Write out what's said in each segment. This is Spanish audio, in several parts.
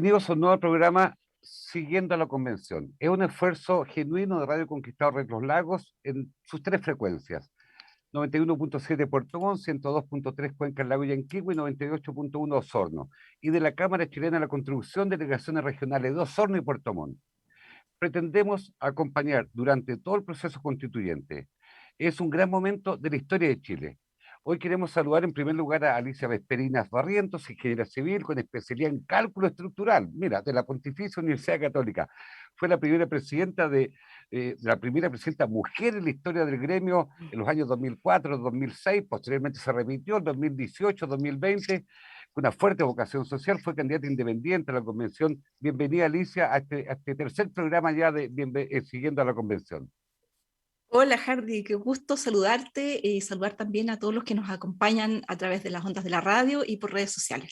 Bienvenidos a un nuevo programa Siguiendo a la Convención. Es un esfuerzo genuino de Radio Conquistador de los Lagos en sus tres frecuencias. 91.7 Puerto Montt, 102.3 Cuenca, Lago y Yanquihue y 98.1 Osorno. Y de la Cámara Chilena de la Construcción, delegaciones regionales de Osorno y Puerto Montt. Pretendemos acompañar durante todo el proceso constituyente. Es un gran momento de la historia de Chile. Hoy queremos saludar en primer lugar a Alicia Vesperinas Barrientos, ingeniera civil con especialidad en cálculo estructural, mira, de la Pontificia Universidad Católica. Fue la primera presidenta la primera presidenta mujer en la historia del gremio en los años 2004, 2006, posteriormente se repitió en 2018, 2020, con una fuerte vocación social, fue candidata independiente a la convención. Bienvenida, Alicia, a este tercer programa ya Siguiendo a la Convención. Hola Hardy, qué gusto saludarte y saludar también a todos los que nos acompañan a través de las ondas de la radio y por redes sociales.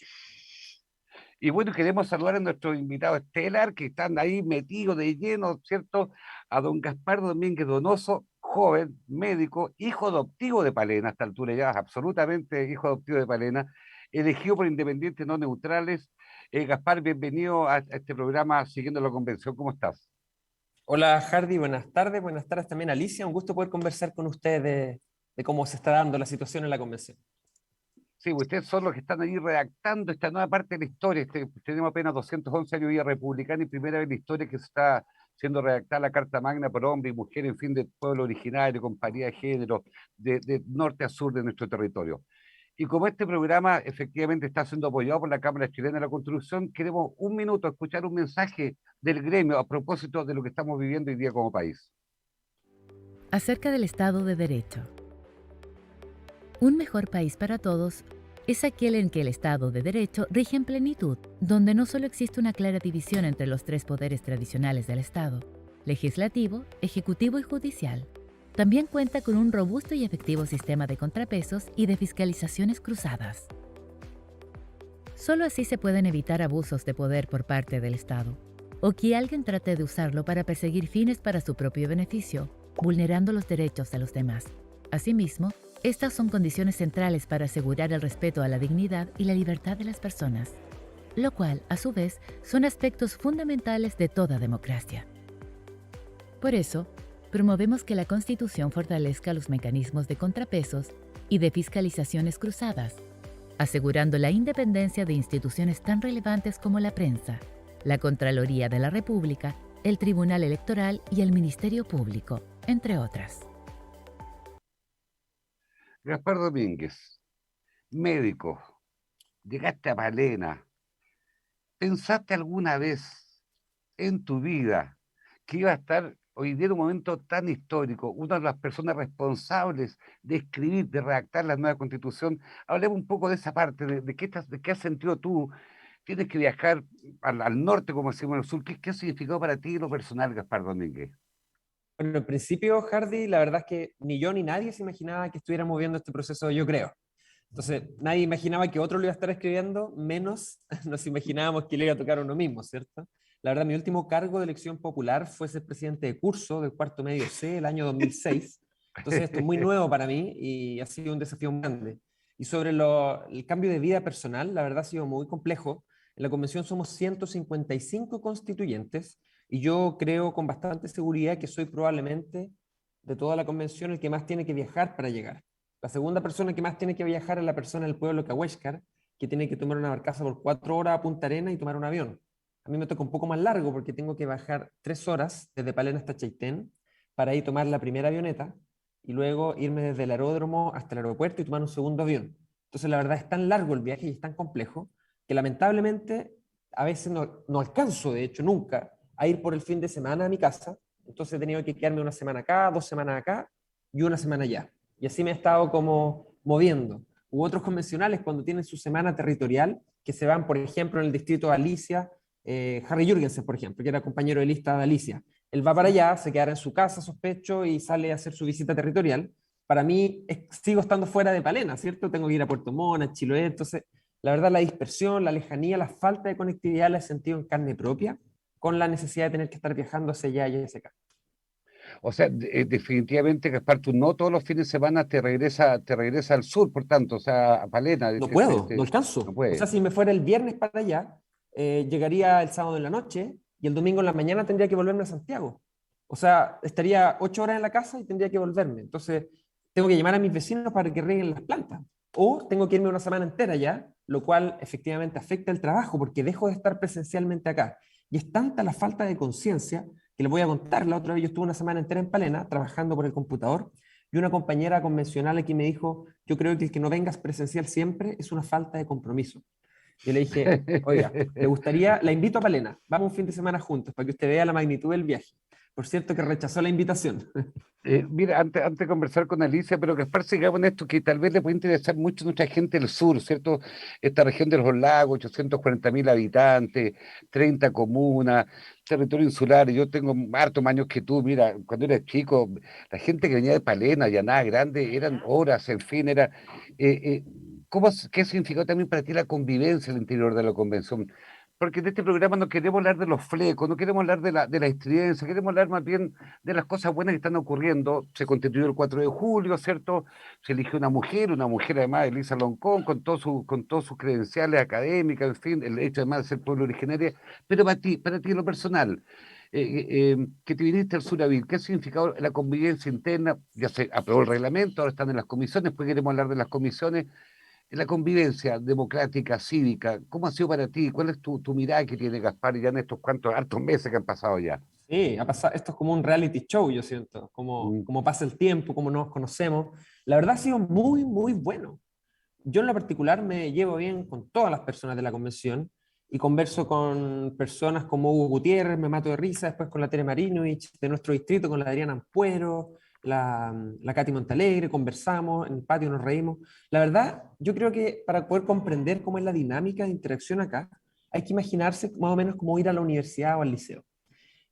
Y bueno, queremos saludar a nuestro invitado estelar, que están ahí metidos de lleno, ¿cierto? A don Gaspar Domínguez Donoso, joven, médico, hijo adoptivo de Palena, a esta altura ya absolutamente hijo adoptivo de Palena, elegido por Independientes No Neutrales. Gaspar, bienvenido a este programa Siguiendo la Convención, ¿cómo estás? Hola Hardy, buenas tardes también Alicia, un gusto poder conversar con ustedes de cómo se está dando la situación en la convención. Sí, ustedes son los que están ahí redactando esta nueva parte de la historia. Tenemos apenas 211 años de vida republicana y primera vez en la historia que se está siendo redactada la Carta Magna por hombre y mujer, en fin, del pueblo originario, con paridad de género, de norte a sur de nuestro territorio. Y como este programa efectivamente está siendo apoyado por la Cámara Chilena de la Construcción, queremos un minuto escuchar un mensaje del gremio a propósito de lo que estamos viviendo hoy día como país. Acerca del Estado de Derecho. Un mejor país para todos es aquel en que el Estado de Derecho rige en plenitud, donde no solo existe una clara división entre los tres poderes tradicionales del Estado, legislativo, ejecutivo y judicial. También cuenta con un robusto y efectivo sistema de contrapesos y de fiscalizaciones cruzadas. Solo así se pueden evitar abusos de poder por parte del Estado, o que alguien trate de usarlo para perseguir fines para su propio beneficio, vulnerando los derechos de los demás. Asimismo, estas son condiciones centrales para asegurar el respeto a la dignidad y la libertad de las personas, lo cual, a su vez, son aspectos fundamentales de toda democracia. Por eso, promovemos que la Constitución fortalezca los mecanismos de contrapesos y de fiscalizaciones cruzadas, asegurando la independencia de instituciones tan relevantes como la prensa, la Contraloría de la República, el Tribunal Electoral y el Ministerio Público, entre otras. Gaspar Domínguez, médico, llegaste a Palena. ¿Pensaste alguna vez en tu vida que iba a estar hoy día en un momento tan histórico, una de las personas responsables de escribir, de redactar la nueva Constitución? Hablemos un poco de esa parte, de qué has sentido tú. Tienes que viajar al norte, como decimos en el sur. ¿Qué significó para ti lo personal, Gaspar Domínguez? Bueno, en principio, Hardy, la verdad es que ni yo ni nadie se imaginaba que estuviéramos viendo este proceso, yo creo. Entonces, nadie imaginaba que otro lo iba a estar escribiendo, menos nos imaginábamos que le iba a tocar a uno mismo, ¿cierto? La verdad, mi último cargo de elección popular fue ser presidente de curso del cuarto medio C el año 2006. Entonces, esto es muy nuevo para mí y ha sido un desafío muy grande. Y sobre el cambio de vida personal, la verdad ha sido muy complejo. En la convención somos 155 constituyentes y yo creo con bastante seguridad que soy probablemente de toda la convención el que más tiene que viajar para llegar. La segunda persona que más tiene que viajar es la persona del pueblo Cahuéscar, que tiene que tomar una barcaza por 4 horas a Punta Arenas y tomar un avión. A mí me toca un poco más largo porque tengo que bajar 3 horas desde Palena hasta Chaitén para ir tomar la primera avioneta y luego irme desde el aeródromo hasta el aeropuerto y tomar un segundo avión. Entonces la verdad es tan largo el viaje y es tan complejo que lamentablemente a veces no alcanzo, de hecho nunca, a ir por el fin de semana a mi casa. Entonces he tenido que quedarme una semana acá, 2 semanas acá y una semana allá. Y así me he estado como moviendo. U otros convencionales cuando tienen su semana territorial, que se van, por ejemplo, en el distrito de Alicia, Harry Jürgensen, por ejemplo, que era compañero de lista de Alicia. Él va para allá, se quedará en su casa, sospecho, y sale a hacer su visita territorial. Para mí, sigo estando fuera de Palena, ¿cierto? Tengo que ir a Puerto Montt, a Chiloé. Entonces, la verdad, la dispersión, la lejanía, la falta de conectividad la he sentido en carne propia, con la necesidad de tener que estar viajando hacia allá y hacia acá. O sea, definitivamente, Gaspar, tú no todos los fines de semana te regresa al sur, por tanto, o sea, a Palena. No puedo, no No alcanzo. O sea, puede. si me fuera el viernes para allá, llegaría el sábado en la noche y el domingo en la mañana tendría que volverme a Santiago. O sea, estaría 8 horas en la casa y tendría que volverme. Entonces, tengo que llamar a mis vecinos para que rieguen las plantas. O tengo que irme una semana entera ya, lo cual efectivamente afecta el trabajo porque dejo de estar presencialmente acá. Y es tanta la falta de conciencia que les voy a contar. La otra vez yo estuve una semana entera en Palena trabajando por el computador y una compañera convencional aquí me dijo, yo creo que el que no vengas presencial siempre es una falta de compromiso. Yo le dije, oiga, ¿le gustaría? La invito a Palena, vamos un fin de semana juntos para que usted vea la magnitud del viaje. Por cierto que rechazó la invitación. Mira, antes de conversar con Alicia, pero Gaspar, sigamos en esto que tal vez le puede interesar mucho a nuestra gente del sur, ¿cierto? Esta región de los lagos, 840.000 habitantes, 30 comunas, territorio insular. Yo tengo harto más años que tú. Mira, cuando era chico, la gente que venía de Palena, Llanada Grande, eran horas, en fin, era. eh, eh, ¿Qué significó también para ti la convivencia al interior de la convención? Porque en este programa no queremos hablar de los flecos, no queremos hablar de la estridencia, queremos hablar más bien de las cosas buenas que están ocurriendo. Se constituyó el 4 de julio, ¿cierto? Se eligió una mujer además, Elisa Loncón, con todos sus credenciales académicas, en fin, el hecho además de ser pueblo originario. Pero para ti en lo personal, que te viniste al sur a vivir, ¿qué ha significado la convivencia interna? Ya se aprobó el reglamento, ahora están en las comisiones, después queremos hablar de las comisiones. La convivencia democrática, cívica, ¿cómo ha sido para ti? ¿Cuál es tu mirada que tiene Gaspar ya en estos cuantos hartos meses que han pasado ya? Sí, ha pasado, esto es como un reality show, yo siento, Mm. como pasa el tiempo, como nos conocemos. La verdad ha sido muy, muy bueno. Yo en lo particular me llevo bien con todas las personas de la convención y converso con personas como Hugo Gutiérrez, me mato de risa, después con la Tere Marinovich, de nuestro distrito, con la Adriana Ampuero, la Katy Montalegre, conversamos, en el patio nos reímos. La verdad, yo creo que para poder comprender cómo es la dinámica de interacción acá, hay que imaginarse más o menos como ir a la universidad o al liceo.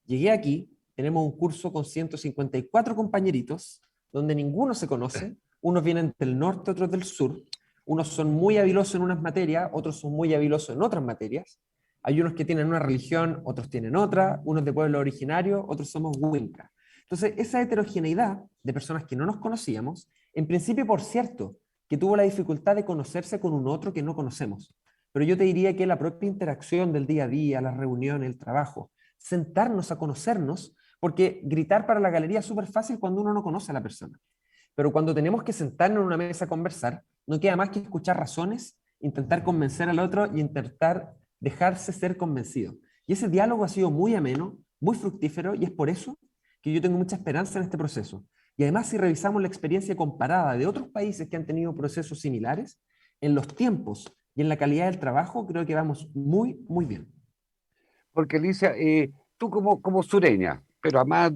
Llegué aquí, tenemos un curso con 154 compañeritos, donde ninguno se conoce, unos vienen del norte, otros del sur, unos son muy habilosos en unas materias, otros son muy habilosos en otras materias, hay unos que tienen una religión, otros tienen otra, unos de pueblo originario, otros somos Winca. Entonces, esa heterogeneidad de personas que no nos conocíamos, en principio, por cierto, que tuvo la dificultad de conocerse con un otro que no conocemos. Pero yo te diría que la propia interacción del día a día, las reuniones, el trabajo, sentarnos a conocernos, porque gritar para la galería es súper fácil cuando uno no conoce a la persona. Pero cuando tenemos que sentarnos en una mesa a conversar, no queda más que escuchar razones, intentar convencer al otro y intentar dejarse ser convencido. Y ese diálogo ha sido muy ameno, muy fructífero, y es por eso que yo tengo mucha esperanza en este proceso. Y además, si revisamos la experiencia comparada de otros países que han tenido procesos similares, en los tiempos y en la calidad del trabajo, creo que vamos muy, muy bien. Porque Alicia, tú como sureña, pero además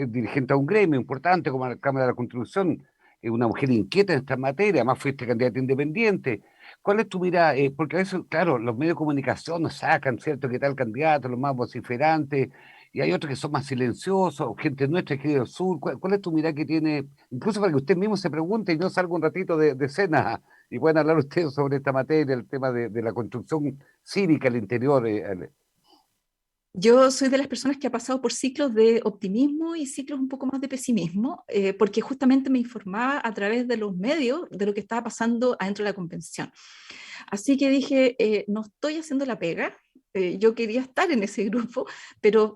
dirigente a un gremio importante como la Cámara de la Construcción, una mujer inquieta en esta materia, además fuiste candidata independiente. ¿Cuál es tu mirada? Porque a veces, claro, los medios de comunicación nos sacan, ¿cierto? Que tal candidato, los más vociferantes, y hay otros que son más silenciosos, gente nuestra que del sur. ¿Cuál es tu mirada que tiene? Incluso para que usted mismo se pregunte y no salga un ratito de cena y puedan hablar ustedes sobre esta materia, el tema de la construcción cívica al interior. Yo soy de las personas que ha pasado por ciclos de optimismo y ciclos un poco más de pesimismo, porque justamente me informaba a través de los medios de lo que estaba pasando adentro de la convención. Así que dije, no estoy haciendo la pega, yo quería estar en ese grupo, pero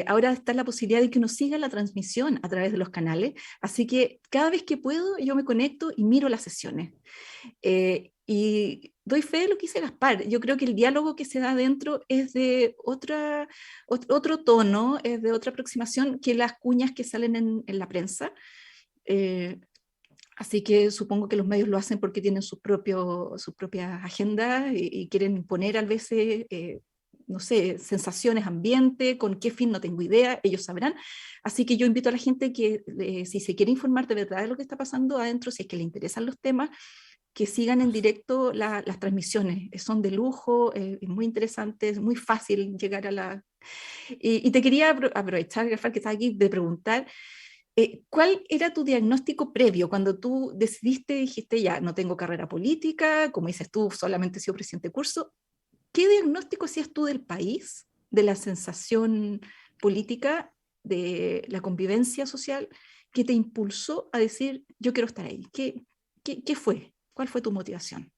ahora está la posibilidad de que uno siga la transmisión a través de los canales, así que cada vez que puedo yo me conecto y miro las sesiones. Y doy fe de lo que dice Gaspar. Yo creo que el diálogo que se da dentro es de otro tono, es de otra aproximación que las cuñas que salen en la prensa. Eh, Así que supongo que los medios lo hacen porque tienen sus propias agendas y quieren imponer a veces, no sé, sensaciones, ambiente, con qué fin no tengo idea, ellos sabrán. Así que yo invito a la gente que si se quiere informar de verdad de lo que está pasando adentro, si es que le interesan los temas, que sigan en directo las transmisiones. Son de lujo, es muy interesante, es muy fácil llegar a la... Y te quería aprovechar, Gafar, que está aquí, de preguntar, ¿cuál era tu diagnóstico previo cuando tú decidiste, dijiste, ya, no tengo carrera política, como dices tú, solamente he sido presidente de curso? ¿Qué diagnóstico hacías tú del país, de la sensación política, de la convivencia social, que te impulsó a decir, yo quiero estar ahí? ¿Qué fue? ¿Cuál fue tu motivación?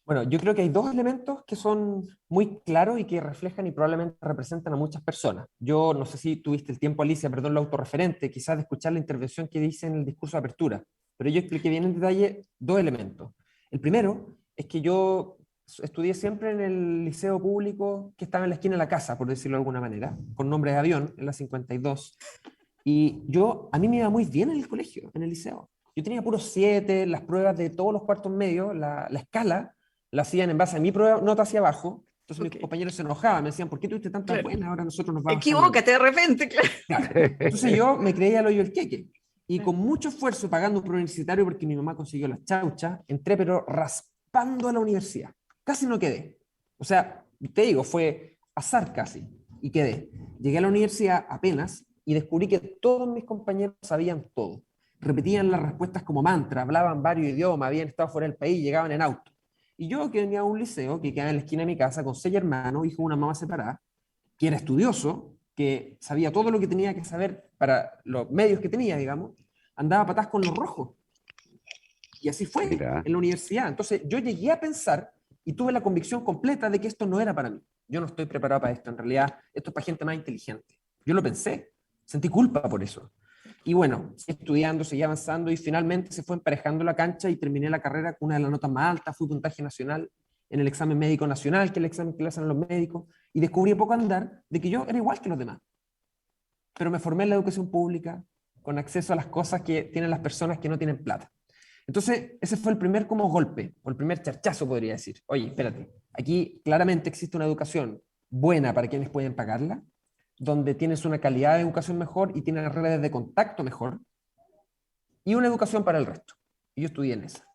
Bueno, yo creo que hay dos elementos que son muy claros y que reflejan y probablemente representan a muchas personas. Yo no sé si tuviste el tiempo, Alicia, perdón, lo autorreferente, quizás de escuchar la intervención que hice en el discurso de apertura, pero yo expliqué bien en detalle dos elementos. El primero es que yo estudié siempre en el liceo público que estaba en la esquina de la casa, por decirlo de alguna manera, con nombre de avión, en la 52, y a mí me iba muy bien en el colegio, en el liceo. Yo tenía puros 7, las pruebas de todos los cuartos medios, la escala, la hacían en base a mi prueba, nota hacia abajo. Entonces mis compañeros se enojaban, me decían, ¿por qué tuviste tantas Claro. buenas? Ahora nosotros nos vamos a... Equivócate de repente, claro. Claro. Entonces yo me creía el hoyo del queque. Y con mucho esfuerzo, pagando un preuniversitario, porque mi mamá consiguió las chauchas, entré pero raspando a la universidad. Casi no quedé. O sea, te digo, fue azar casi. Y quedé. Llegué a la universidad apenas y descubrí que todos mis compañeros sabían todo. Repetían las respuestas como mantra, hablaban varios idiomas, habían estado fuera del país, llegaban en auto. Y yo que venía a un liceo que quedaba en la esquina de mi casa con 6 hermanos, hijo de una mamá separada, que era estudioso, que sabía todo lo que tenía que saber para los medios que tenía, digamos, andaba a patas con los rojos. Y así fue Mira. en la universidad. Entonces yo llegué a pensar y tuve la convicción completa de que esto no era para mí. Yo no estoy preparado para esto. En realidad, esto es para gente más inteligente. Yo lo pensé. Sentí culpa por eso. Y bueno, seguí estudiando, seguí avanzando y finalmente se fue emparejando la cancha y terminé la carrera con una de las notas más altas. Fui puntaje nacional en el examen médico nacional, que es el examen que le hacen a los médicos, y descubrí a poco andar de que yo era igual que los demás. Pero me formé en la educación pública, con acceso a las cosas que tienen las personas que no tienen plata. Entonces, ese fue el primer como golpe, o el primer charchazo, podría decir. Oye, espérate, aquí claramente existe una educación buena para quienes pueden pagarla, donde tienes una calidad de educación mejor y tienes redes de contacto mejor, y una educación para el resto. Y yo estudié en esa.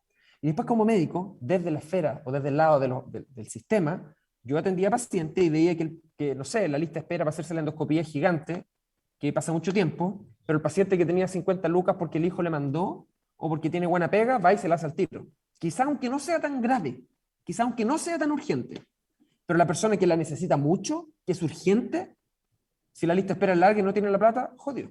Y después como médico, desde la esfera o desde el lado del sistema, yo atendía pacientes y veía que, no sé, la lista de espera para hacerse la endoscopía es gigante, que pasa mucho tiempo, pero el paciente que tenía 50 lucas porque el hijo le mandó o porque tiene buena pega, va y se la hace al tiro. Quizá aunque no sea tan grave, quizá aunque no sea tan urgente, pero la persona que la necesita mucho, que es urgente, si la lista de espera es larga y no tiene la plata, jodido.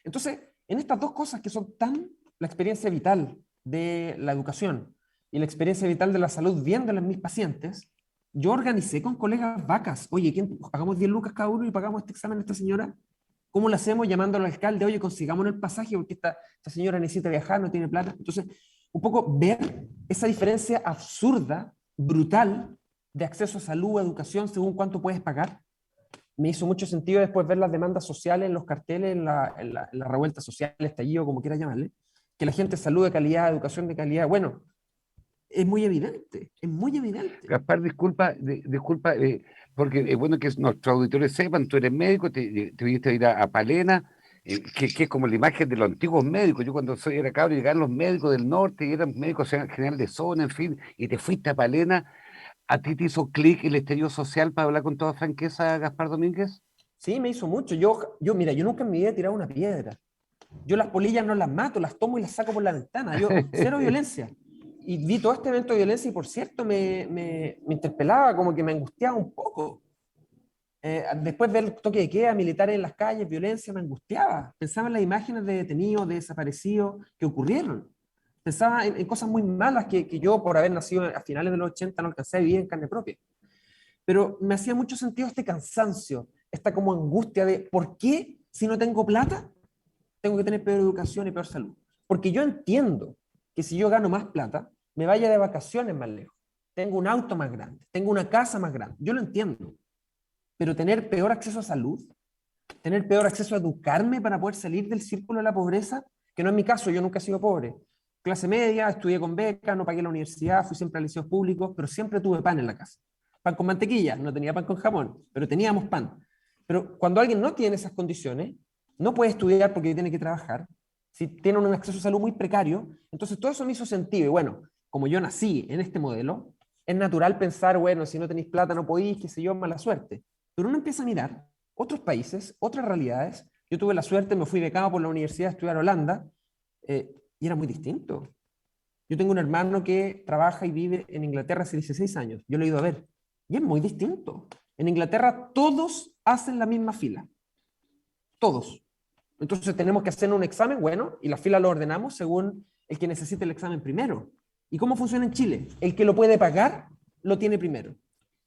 Entonces, en estas dos cosas que son tan la experiencia vital de la educación y la experiencia vital de la salud viéndola en mis pacientes, yo organicé con colegas vacas. Oye, hagamos 10 lucas cada uno y pagamos este examen a esta señora. ¿Cómo lo hacemos? Llamando al alcalde, oye, consigamos el pasaje porque esta señora necesita viajar, no tiene plata. Entonces, un poco ver esa diferencia absurda, brutal, de acceso a salud, a educación, según cuánto puedes pagar. Me hizo mucho sentido después ver las demandas sociales en los carteles, en la revuelta social, el estallido, como quieras llamarle, que la gente salud de calidad, educación de calidad. Bueno, es muy evidente, es muy evidente. Gaspar, disculpa, porque es bueno que nuestros auditores sepan, tú eres médico, te viniste a ir a Palena, que es como la imagen de los antiguos médicos. Yo cuando era cabro llegaban los médicos del norte y eran médicos general de zona, en fin, y te fuiste a Palena. ¿A ti te hizo clic el estallido social para hablar con toda franqueza, Gaspar Domínguez? Sí, me hizo mucho. Mira, yo nunca en mi vida he tirado una piedra. Yo las polillas no las mato, las tomo y las saco por la ventana. Yo, cero violencia. Y vi todo este evento de violencia y, por cierto, me interpelaba, como que me angustiaba un poco. Después del toque de queda, militares en las calles, violencia, me angustiaba. Pensaba en las imágenes de detenidos, de desaparecidos que ocurrieron. Pensaba en cosas muy malas que yo, por haber nacido a finales de los 80, no alcancé a vivir en carne propia. Pero me hacía mucho sentido este cansancio, esta como angustia de ¿por qué si no tengo plata tengo que tener peor educación y peor salud? Porque yo entiendo que si yo gano más plata, me vaya de vacaciones más lejos, tengo un auto más grande, tengo una casa más grande, yo lo entiendo. Pero tener peor acceso a salud, tener peor acceso a educarme para poder salir del círculo de la pobreza, que no es mi caso, yo nunca he sido pobre. Clase media, estudié con beca, no pagué la universidad, fui siempre a liceos públicos, pero siempre tuve pan en la casa. Pan con mantequilla, no tenía pan con jamón, pero teníamos pan. Pero cuando alguien no tiene esas condiciones, no puede estudiar porque tiene que trabajar, si tiene un acceso a salud muy precario, entonces todo eso me hizo sentido. Y bueno, como yo nací en este modelo, es natural pensar, bueno, si no tenéis plata no podéis, qué sé yo, mala suerte. Pero uno empieza a mirar otros países, otras realidades. Yo tuve la suerte, me fui becado por la universidad a estudiar a Holanda, y era muy distinto. Yo tengo un hermano que trabaja y vive en Inglaterra hace 16 años. Yo lo he ido a ver. Y es muy distinto. En Inglaterra todos hacen la misma fila. Todos. Entonces tenemos que hacer un examen, bueno, y la fila lo ordenamos según el que necesite el examen primero. ¿Y cómo funciona en Chile? El que lo puede pagar, lo tiene primero.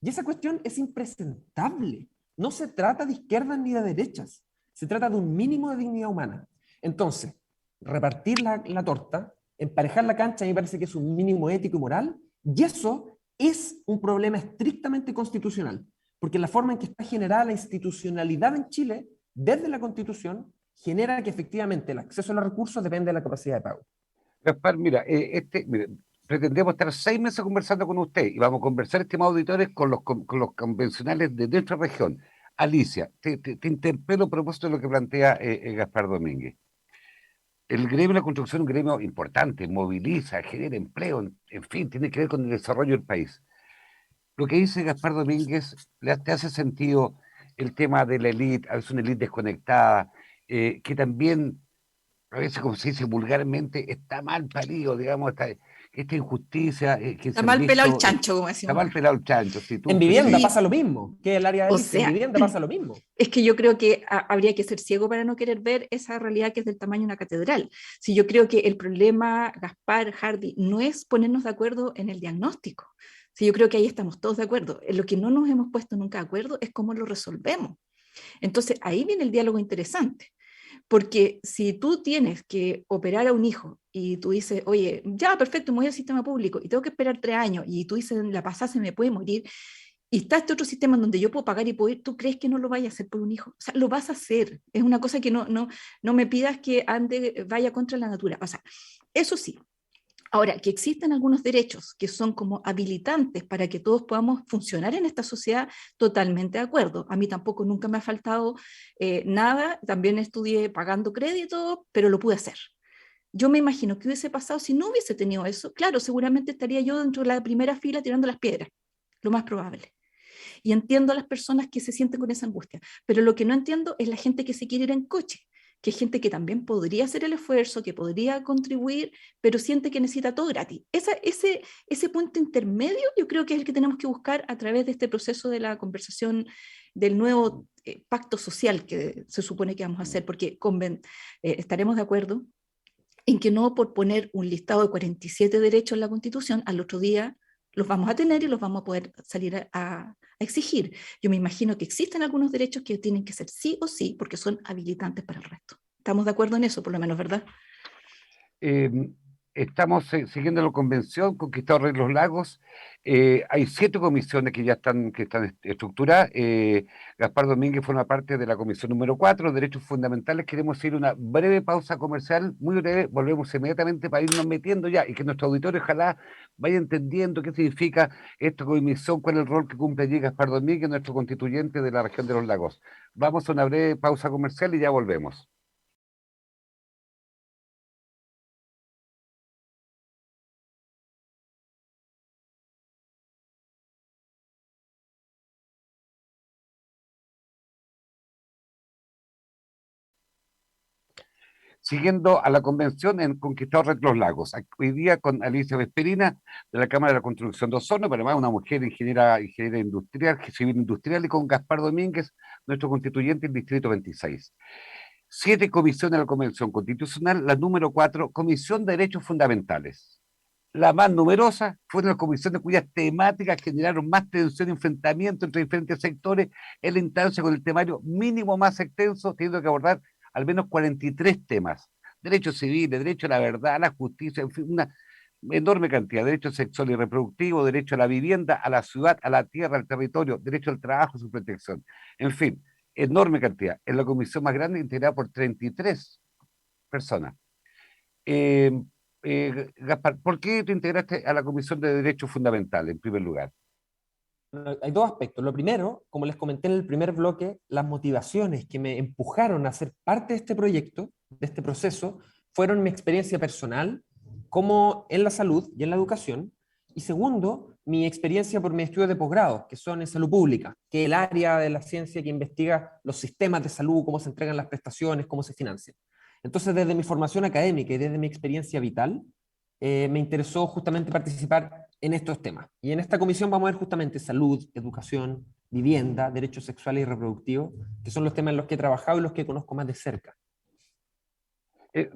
Y esa cuestión es impresentable. No se trata de izquierdas ni de derechas. Se trata de un mínimo de dignidad humana. Entonces, repartir la torta, emparejar la cancha, a mí me parece que es un mínimo ético y moral, y eso es un problema estrictamente constitucional, porque la forma en que está generada la institucionalidad en Chile, desde la Constitución, genera que efectivamente el acceso a los recursos depende de la capacidad de pago. Gaspar, mira, mire, pretendemos estar 6 meses conversando con usted y vamos a conversar, estimados auditores, con los convencionales de nuestra región. Alicia, te interpelo a propósito de lo que plantea Gaspar Domínguez. El gremio de la construcción es un gremio importante, moviliza, genera empleo, en fin, tiene que ver con el desarrollo del país. Lo que dice Gaspar Domínguez, te hace sentido el tema de la élite, a veces una élite desconectada, que también, a veces, como se dice vulgarmente, está mal parido, digamos, esta injusticia, que Está se han mal pelado el visto, chancho, como está decimos mal acá. pelado el chancho. Si tú, En vivienda Sí. pasa lo mismo, que el área de O Alicia, en sea, vivienda pasa lo mismo. es que yo creo que habría que ser ciego para no querer ver esa realidad que es del tamaño de una catedral. Si yo creo que el problema, Gaspar, Hardy, no es ponernos de acuerdo en el diagnóstico. Si yo creo que ahí estamos todos de acuerdo. En lo que no nos hemos puesto nunca de acuerdo es cómo lo resolvemos. Entonces, ahí viene el diálogo interesante. Porque si tú tienes que operar a un hijo y tú dices, oye, ya, perfecto, me voy al sistema público y tengo que esperar 3 años y tú dices, la pasada se me puede morir, y está este otro sistema en donde yo puedo pagar y puedo ir, ¿tú crees que no lo vaya a hacer por un hijo? O sea, lo vas a hacer. Es una cosa que no me pidas que ande, vaya contra la naturaleza. O sea, eso sí. Ahora, que existen algunos derechos que son como habilitantes para que todos podamos funcionar en esta sociedad, totalmente de acuerdo. A mí tampoco nunca me ha faltado nada, también estudié pagando crédito, pero lo pude hacer. Yo me imagino que hubiese pasado si no hubiese tenido eso. Claro, seguramente estaría yo dentro de la primera fila tirando las piedras, lo más probable. Y entiendo a las personas que se sienten con esa angustia, pero lo que no entiendo es la gente que se quiere ir en coche, que es gente que también podría hacer el esfuerzo, que podría contribuir, pero siente que necesita todo gratis. Ese punto intermedio yo creo que es el que tenemos que buscar a través de este proceso de la conversación del nuevo pacto social que se supone que vamos a hacer, porque estaremos de acuerdo en que no por poner un listado de 47 derechos en la Constitución, al otro día los vamos a tener y los vamos a poder salir a exigir. Yo me imagino que existen algunos derechos que tienen que ser sí o sí, porque son habilitantes para el resto. Estamos de acuerdo en eso, por lo menos, ¿verdad? Eh, estamos siguiendo la convención Conquistadores de los Lagos. Hay 7 comisiones que están estructuradas. Gaspar Domínguez forma parte de la comisión número 4, Derechos Fundamentales. Queremos ir a una breve pausa comercial, muy breve. Volvemos inmediatamente para irnos metiendo ya y que nuestro auditorio ojalá vaya entendiendo qué significa esta comisión, cuál es el rol que cumple allí Gaspar Domínguez, nuestro constituyente de la región de los lagos. Vamos a una breve pausa comercial y ya volvemos. Siguiendo a la convención en Conquistadores de los Lagos. Hoy día con Alicia Vesperina, de la Cámara de la Construcción de Osorno, pero además una mujer ingeniera industrial, civil industrial, y con Gaspar Domínguez, nuestro constituyente en Distrito 26. 7 comisiones de la Convención Constitucional, la número 4, Comisión de Derechos Fundamentales. La más numerosa fueron las comisiones cuyas temáticas generaron más tensión y enfrentamiento entre diferentes sectores en la instancia con el temario mínimo más extenso, teniendo que abordar al menos 43 temas. Derechos civiles, derecho a la verdad, a la justicia, en fin, una enorme cantidad. Derecho sexual y reproductivo, derecho a la vivienda, a la ciudad, a la tierra, al territorio, derecho al trabajo, su protección. En fin, enorme cantidad. Es la comisión más grande integrada por 33 personas. Eh, Gaspar, ¿por qué te integraste a la Comisión de Derechos Fundamentales, en primer lugar? Hay dos aspectos. Lo primero, como les comenté en el primer bloque, las motivaciones que me empujaron a ser parte de este proyecto, de este proceso, fueron mi experiencia personal, como en la salud y en la educación. Y segundo, mi experiencia por mi estudio de posgrado, que son en salud pública, que es el área de la ciencia que investiga los sistemas de salud, cómo se entregan las prestaciones, cómo se financian. Entonces, desde mi formación académica y desde mi experiencia vital, me interesó justamente participar en estos temas. Y en esta comisión vamos a ver justamente salud, educación, vivienda, derechos sexuales y reproductivos, que son los temas en los que he trabajado y los que conozco más de cerca.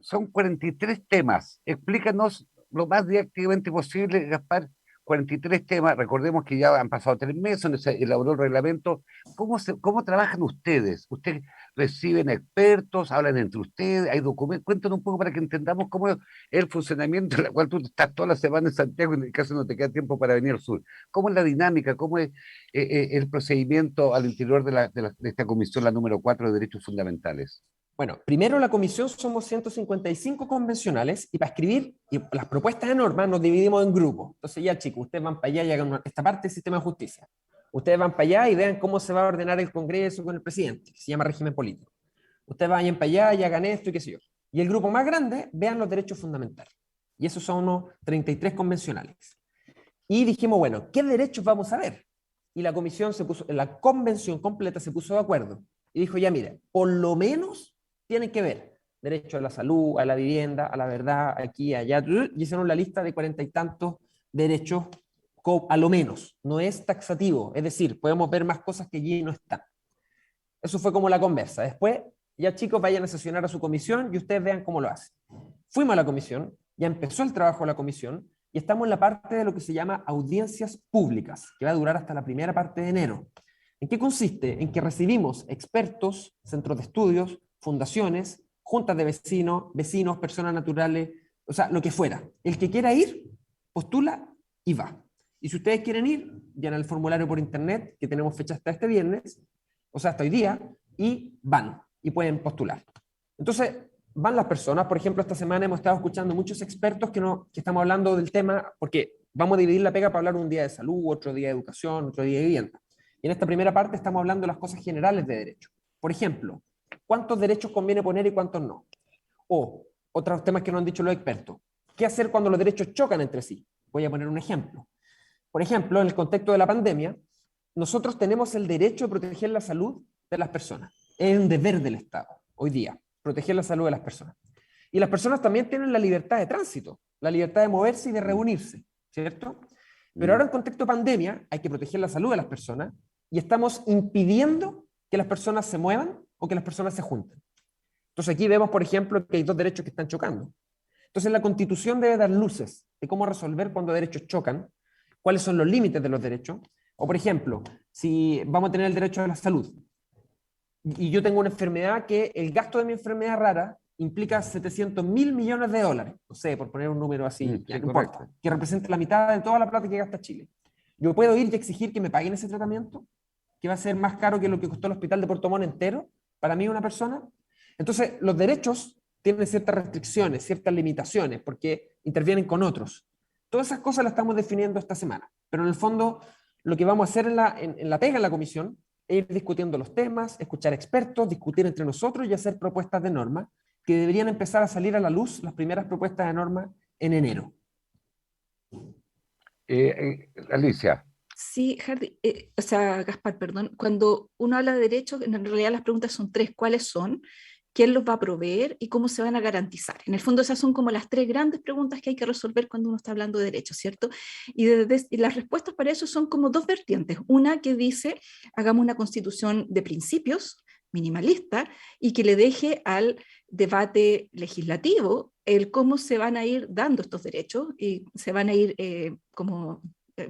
Son 43 temas. Explícanos lo más didácticamente posible, Gaspar. 43 temas, recordemos que ya han pasado 3 meses, donde se elaboró el reglamento. ¿Cómo trabajan ustedes? ¿Ustedes reciben expertos, hablan entre ustedes, hay documentos? Cuéntanos un poco para que entendamos cómo es el funcionamiento, en la cual tú estás toda la semana en Santiago y en el caso no te queda tiempo para venir al sur. ¿Cómo es la dinámica? ¿Cómo es el procedimiento al interior de esta comisión, la número 4 de Derechos Fundamentales? Bueno, primero la comisión somos 155 convencionales y para escribir las propuestas de norma nos dividimos en grupos. Entonces ya chicos, ustedes van para allá y hagan esta parte del sistema de justicia. Ustedes van para allá y vean cómo se va a ordenar el Congreso con el presidente, que se llama régimen político. Ustedes vayan para allá y hagan esto y qué sé yo. Y el grupo más grande, vean los derechos fundamentales. Y esos son unos 33 convencionales. Y dijimos, bueno, ¿qué derechos vamos a ver? Y la convención completa se puso de acuerdo. Y dijo, ya mire, por lo menos tienen que ver derecho a la salud, a la vivienda, a la verdad, aquí, allá, y hicieron la lista de 40 y tantos derechos, a lo menos. No es taxativo, es decir, podemos ver más cosas que allí no están. Eso fue como la conversa. Después, ya chicos, vayan a sesionar a su comisión y ustedes vean cómo lo hacen. Fuimos a la comisión, ya empezó el trabajo de la comisión, y estamos en la parte de lo que se llama audiencias públicas, que va a durar hasta la primera parte de enero. ¿En qué consiste? En que recibimos expertos, centros de estudios, fundaciones, juntas de vecinos, personas naturales, o sea, lo que fuera. El que quiera ir, postula y va. Y si ustedes quieren ir, llenan el formulario por internet, que tenemos fecha hasta este viernes, o sea, hasta hoy día, y van, y pueden postular. Entonces, van las personas. Por ejemplo, esta semana hemos estado escuchando muchos expertos que estamos hablando del tema, porque vamos a dividir la pega para hablar un día de salud, otro día de educación, otro día de vivienda. Y en esta primera parte estamos hablando de las cosas generales de derecho. Por ejemplo, ¿cuántos derechos conviene poner y cuántos no? O otros temas que nos han dicho los expertos. ¿Qué hacer cuando los derechos chocan entre sí? Voy a poner un ejemplo. Por ejemplo, en el contexto de la pandemia, nosotros tenemos el derecho de proteger la salud de las personas. Es un deber del Estado, hoy día, proteger la salud de las personas. Y las personas también tienen la libertad de tránsito, la libertad de moverse y de reunirse, ¿cierto? Pero ahora en contexto de pandemia hay que proteger la salud de las personas y estamos impidiendo que las personas se muevan o que las personas se junten. Entonces aquí vemos, por ejemplo, que hay dos derechos que están chocando. Entonces la Constitución debe dar luces de cómo resolver cuando derechos chocan, cuáles son los límites de los derechos. O por ejemplo, si vamos a tener el derecho a la salud y yo tengo una enfermedad que el gasto de mi enfermedad rara implica 700.000 millones de dólares, no sé, por poner un número así, ya no importa, que representa la mitad de toda la plata que gasta Chile. Yo puedo ir y exigir que me paguen ese tratamiento, que va a ser más caro que lo que costó el hospital de Puerto Montt entero, para mí una persona. Entonces, los derechos tienen ciertas restricciones, ciertas limitaciones, porque intervienen con otros. Todas esas cosas las estamos definiendo esta semana, pero en el fondo lo que vamos a hacer en la pega en la comisión es ir discutiendo los temas, escuchar expertos, discutir entre nosotros y hacer propuestas de norma que deberían empezar a salir a la luz, las primeras propuestas de norma, en enero. Alicia. Sí, Hardy, Gaspar, perdón, cuando uno habla de derechos, en realidad las preguntas son tres: ¿cuáles son? ¿Quién los va a proveer? ¿Y cómo se van a garantizar? En el fondo esas son como las tres grandes preguntas que hay que resolver cuando uno está hablando de derechos, ¿cierto? Y las respuestas para eso son como dos vertientes. Una que dice, hagamos una constitución de principios, minimalista, y que le deje al debate legislativo el cómo se van a ir dando estos derechos y se van a ir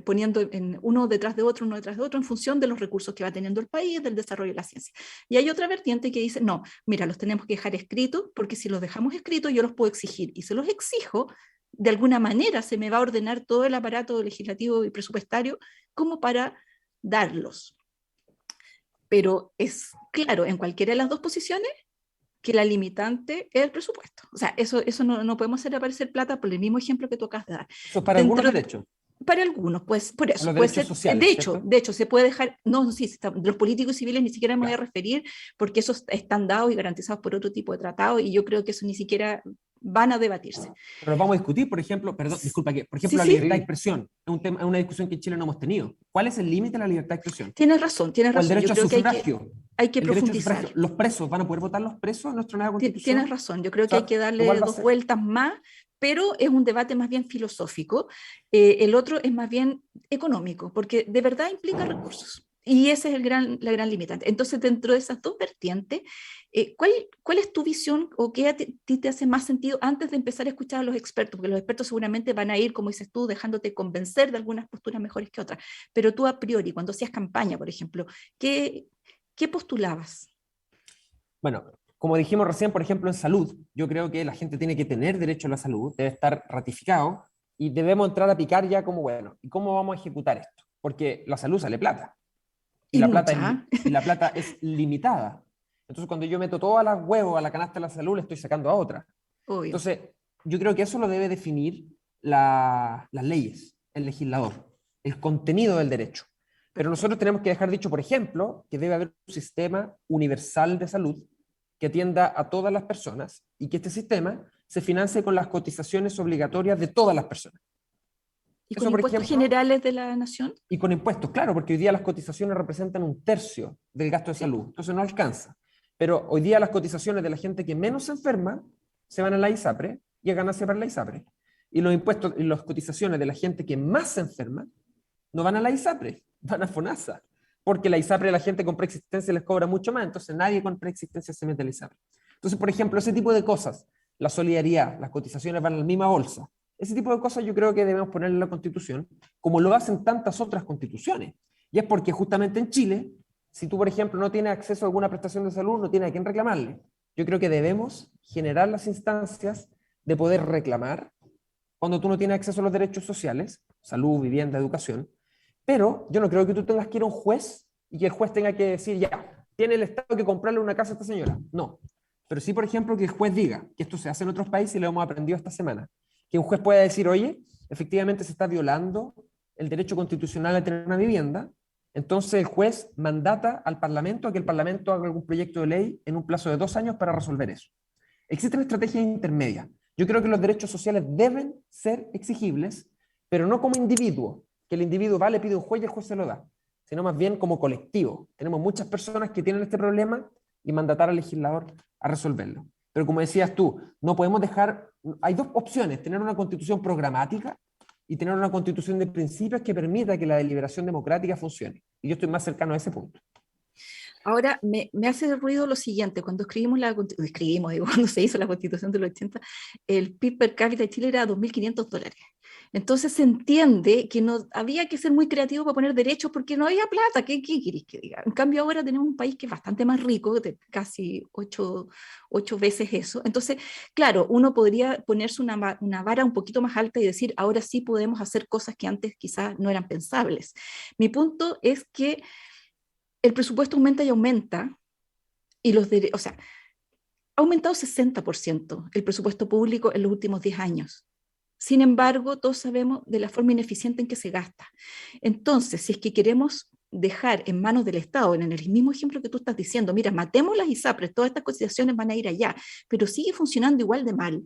poniendo uno detrás de otro en función de los recursos que va teniendo el país, del desarrollo de la ciencia. Y hay otra vertiente que dice, no, mira, los tenemos que dejar escritos, porque si los dejamos escritos yo los puedo exigir, y se los exijo, de alguna manera se me va a ordenar todo el aparato legislativo y presupuestario como para darlos. Pero es claro, en cualquiera de las dos posiciones, que la limitante es el presupuesto. O sea, eso no podemos hacer aparecer plata por el mismo ejemplo que tú acabas de dar. Eso para algunos derechos. Para algunos, pues por eso. Los derechos sociales, de hecho, se puede dejar, los políticos y civiles ni siquiera me voy a referir, porque esos están dados y garantizados por otro tipo de tratado, y yo creo que eso ni siquiera van a debatirse. Pero los vamos a discutir, por ejemplo, perdón, disculpa, por ejemplo, la libertad de expresión es una discusión que en Chile no hemos tenido. ¿Cuál es el límite de la libertad de expresión? Tienes razón. O el derecho a sufragio. Hay que profundizar. ¿Los presos van a poder votar los presos en nuestra nueva constitución? Tienes razón, yo creo que hay que darle dos vueltas más, pero es un debate más bien filosófico. El otro es más bien económico, porque de verdad implica recursos. Y esa es la gran limitante. Entonces, dentro de esas dos vertientes, ¿cuál es tu visión o qué a ti te hace más sentido antes de empezar a escuchar a los expertos? Porque los expertos seguramente van a ir, como dices tú, dejándote convencer de algunas posturas mejores que otras. Pero tú a priori, cuando hacías campaña, por ejemplo, ¿qué postulabas? Bueno, como dijimos recién, por ejemplo, en salud, yo creo que la gente tiene que tener derecho a la salud, debe estar ratificado y debemos entrar a picar ya como, bueno, ¿y cómo vamos a ejecutar esto? Porque la salud sale plata y Y la mucha. plata es limitada. Entonces, cuando yo meto todas las huevos a la canasta de la salud, le estoy sacando a otra. Obvio. Entonces, yo creo que eso lo debe definir las leyes, el legislador, el contenido del derecho. Pero nosotros tenemos que dejar dicho, por ejemplo, que debe haber un sistema universal de salud que atienda a todas las personas y que este sistema se financie con las cotizaciones obligatorias de todas las personas. ¿Y Eso, con por impuestos ejemplo, generales de la nación? y con impuestos, claro, porque hoy día las cotizaciones representan 1/3 del gasto de Sí. salud, entonces no alcanza. Pero hoy día las cotizaciones de la gente que menos se enferma se van a la ISAPRE y es ganancia para la ISAPRE. Y los impuestos y las cotizaciones de la gente que más se enferma no van a la ISAPRE, van a FONASA. Porque la ISAPRE a la gente con preexistencia les cobra mucho más, entonces nadie con preexistencia se mete a la ISAPRE. Entonces, por ejemplo, ese tipo de cosas, la solidaridad, las cotizaciones van a la misma bolsa, ese tipo de cosas yo creo que debemos poner en la Constitución, como lo hacen tantas otras constituciones. Y es porque justamente en Chile, si tú, por ejemplo, no tienes acceso a alguna prestación de salud, no tienes a quién reclamarle. Yo creo que debemos generar las instancias de poder reclamar cuando tú no tienes acceso a los derechos sociales, salud, vivienda, educación. Pero yo no creo que tú tengas que ir a un juez y que el juez tenga que decir, ya, tiene el Estado que comprarle una casa a esta señora. No. Pero sí, por ejemplo, que el juez diga, que esto se hace en otros países y lo hemos aprendido esta semana, que un juez pueda decir, oye, efectivamente se está violando el derecho constitucional a tener una vivienda, entonces el juez mandata al Parlamento a que el Parlamento haga algún proyecto de ley en un plazo de 2 años para resolver eso. Existen estrategias intermedias. Yo creo que los derechos sociales deben ser exigibles, pero no como individuo, que el individuo va, le pide un juez y el juez se lo da, sino más bien como colectivo. Tenemos muchas personas que tienen este problema y mandatar al legislador a resolverlo. Pero como decías tú, no podemos dejar, hay dos opciones, tener una constitución programática y tener una constitución de principios que permita que la deliberación democrática funcione. Y yo estoy más cercano a ese punto. Ahora, me hace ruido lo siguiente, cuando cuando se hizo la Constitución de los 80, el PIB per cápita de Chile era $2.500. Entonces se entiende que no había que ser muy creativo para poner derechos porque no había plata. ¿Qué queréis que diga? En cambio ahora tenemos un país que es bastante más rico, de casi 8 veces eso. Entonces, claro, uno podría ponerse una vara un poquito más alta y decir, ahora sí podemos hacer cosas que antes quizás no eran pensables. Mi punto es que el presupuesto aumenta y aumenta, y o sea, ha aumentado 60% el presupuesto público en los últimos 10 años. Sin embargo, todos sabemos de la forma ineficiente en que se gasta. Entonces, si es que queremos dejar en manos del Estado, en el mismo ejemplo que tú estás diciendo, mira, matemos las ISAPRES, todas estas cotizaciones van a ir allá, pero sigue funcionando igual de mal,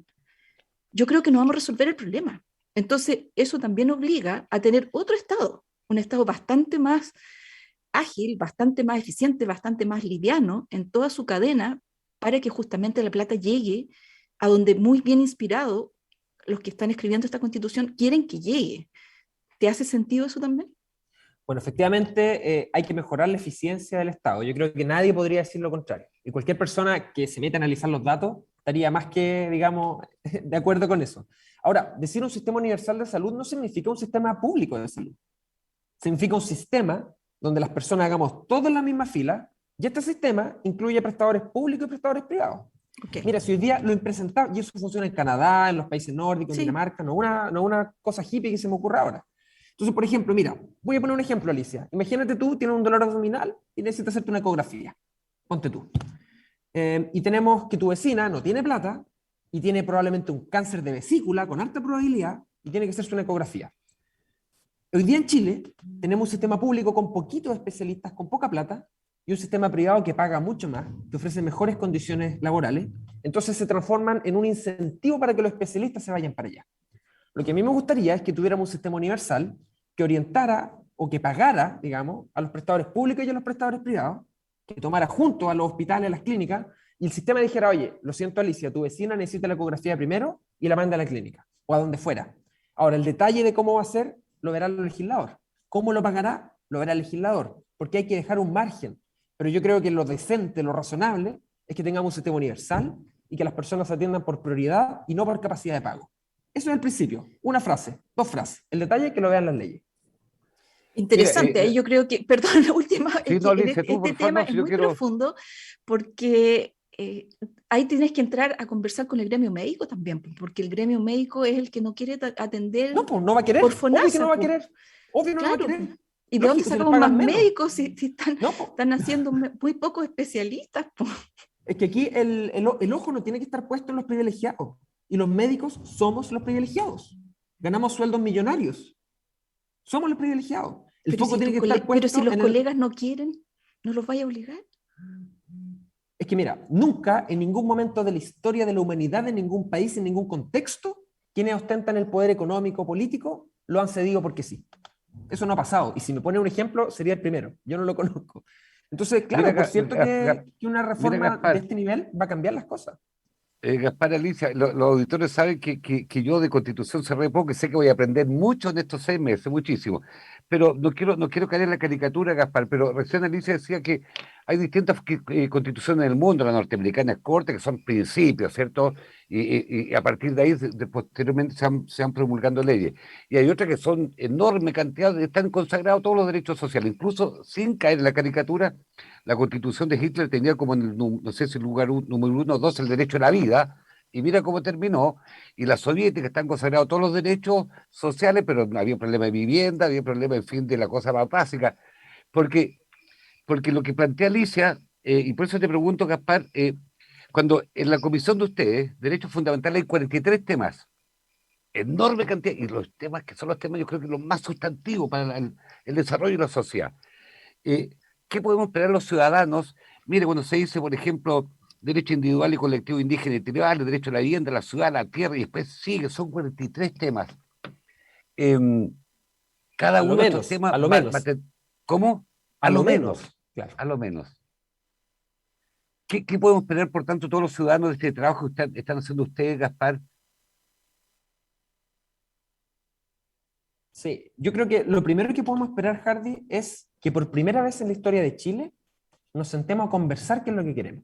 yo creo que no vamos a resolver el problema. Entonces, eso también obliga a tener otro Estado, un Estado bastante más ágil, bastante más eficiente, bastante más liviano en toda su cadena para que justamente la plata llegue a donde muy bien inspirado los que están escribiendo esta constitución quieren que llegue. ¿Te hace sentido eso también? Bueno, efectivamente hay que mejorar la eficiencia del Estado. Yo creo que nadie podría decir lo contrario. Y cualquier persona que se meta a analizar los datos estaría más que, digamos, de acuerdo con eso. Ahora, decir un sistema universal de salud no significa un sistema público de salud. Significa un sistema donde las personas hagamos todo en la misma fila y este sistema incluye prestadores públicos y prestadores privados. Okay. Mira, si hoy día lo impresentable, y eso funciona en Canadá, en los países nórdicos, en Dinamarca, no una cosa hippie que se me ocurra ahora. Entonces, por ejemplo, mira, voy a poner un ejemplo, Alicia. Imagínate tú, tienes un dolor abdominal y necesitas hacerte una ecografía. Ponte tú. Y tenemos que tu vecina no tiene plata y tiene probablemente un cáncer de vesícula con alta probabilidad y tiene que hacerse una ecografía. Hoy día en Chile tenemos un sistema público con poquitos especialistas, con poca plata, y un sistema privado que paga mucho más, que ofrece mejores condiciones laborales. Entonces se transforman en un incentivo para que los especialistas se vayan para allá. Lo que a mí me gustaría es que tuviéramos un sistema universal que orientara o que pagara, digamos, a los prestadores públicos y a los prestadores privados, que tomara junto a los hospitales, a las clínicas, y el sistema dijera, oye, lo siento Alicia, tu vecina necesita la ecografía primero y la manda a la clínica, o a donde fuera. Ahora, el detalle de cómo va a ser, lo verá el legislador. ¿Cómo lo pagará? Lo verá el legislador. porque hay que dejar un margen. Pero yo creo que lo decente, lo razonable, es que tengamos un sistema universal y que las personas se atiendan por prioridad y no por capacidad de pago. Eso es el principio. Una frase, dos frases. El detalle es que lo vean las leyes. Interesante, ahí yo creo que, perdón, la última, sí, es no, que Alicia, tú, este por favor, tema no, si es yo muy quiero... profundo porque ahí tienes que entrar a conversar con el gremio médico también, porque el gremio médico es el que no quiere atender No, pues no va a querer. por Obvio que no FONASA. va a querer. Obvio no va a Claro. querer. ¿Y de dónde Lógico, si les sacamos más pagan menos. médicos si No, pues. están haciendo muy pocos especialistas? Es que aquí el ojo no tiene que estar puesto en los privilegiados. Y los médicos somos los privilegiados. Ganamos sueldos millonarios. Somos los privilegiados. El Pero foco si, tiene que estar puesto pero si los en colegas no quieren, ¿no los vaya a obligar? Es que mira, nunca en ningún momento de la historia de la humanidad, en ningún país, en ningún contexto, quienes ostentan el poder económico, político, lo han cedido porque sí. Eso no ha pasado. Y si me pone un ejemplo, sería el primero. Yo no lo conozco. Entonces, claro, Mira, por cierto que una reforma Gaspar, de este nivel va a cambiar las cosas. Gaspar, Alicia, los auditores saben que yo de Constitución sé re poco, y sé que voy a aprender mucho en estos 6 meses, muchísimo. Pero no quiero caer en la caricatura, Gaspar, pero recién Alicia decía que hay distintas constituciones en el mundo, la norteamericana es corta, que son principios, ¿cierto? Y a partir de ahí, posteriormente se van promulgando leyes. Y hay otras que son enorme cantidad, están consagrados todos los derechos sociales, incluso sin caer en la caricatura. La constitución de Hitler tenía como en el, no sé si el lugar número 1 o 2 el derecho a la vida, y mira cómo terminó, y las soviéticas están consagrados todos los derechos sociales, pero había un problema de vivienda, había un problema, en fin, de la cosa más básica, porque, porque lo que plantea Alicia, y por eso te pregunto, Gaspar, cuando en la comisión de ustedes, derechos fundamentales, hay 43 temas, enorme cantidad, y los temas que son los temas, yo creo que los más sustantivos para el desarrollo de la sociedad. Eh, ¿Qué podemos esperar los ciudadanos? Mire, cuando se dice, por ejemplo, derecho individual y colectivo indígena y tribal, derecho a la vivienda, a la ciudad, a la tierra, y después sigue, son 43 temas. Em, Cada A lo uno de estos menos, temas a lo va menos. a tener... ¿Cómo? A lo menos, claro. A lo menos. ¿Qué podemos esperar, por tanto, todos los ciudadanos de este trabajo que están haciendo ustedes, Gaspar? Sí, yo creo que lo primero que podemos esperar, Hardy, es que por primera vez en la historia de Chile nos sentemos a conversar qué es lo que queremos.